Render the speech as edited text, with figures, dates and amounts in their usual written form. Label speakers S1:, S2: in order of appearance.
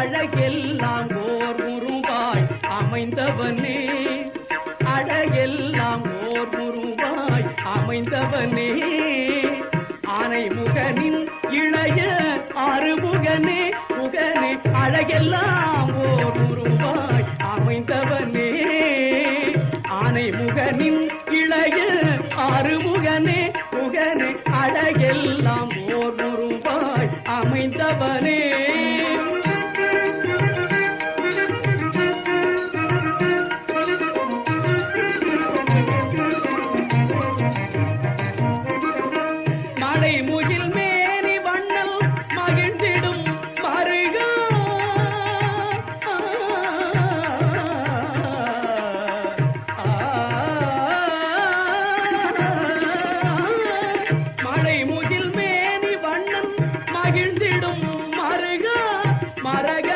S1: அழகெல்லாம் ஓர் உருவாய் அமைந்தவனே, அழகெல்லாம் ஓர் உருவாய் அமைந்தவனே, ஆனைமுகனின் இளைய ஆறுமுகனே, முகனே அழகெல்லாம் ஓர் உருவாய் அமைந்தவனே, ஆனைமுகனின் இளைய ஆறுமுகனே, முகனே அழகெல்லாம் ஓர் உருவாய் அமைந்தவனே. மலைமுகில் மேனி வண்ணல் மகிழ்ந்திடும் மருகா, மலைமுகில் மேனி வண்ணல் மகிழ்ந்திடும் மருகா, மரக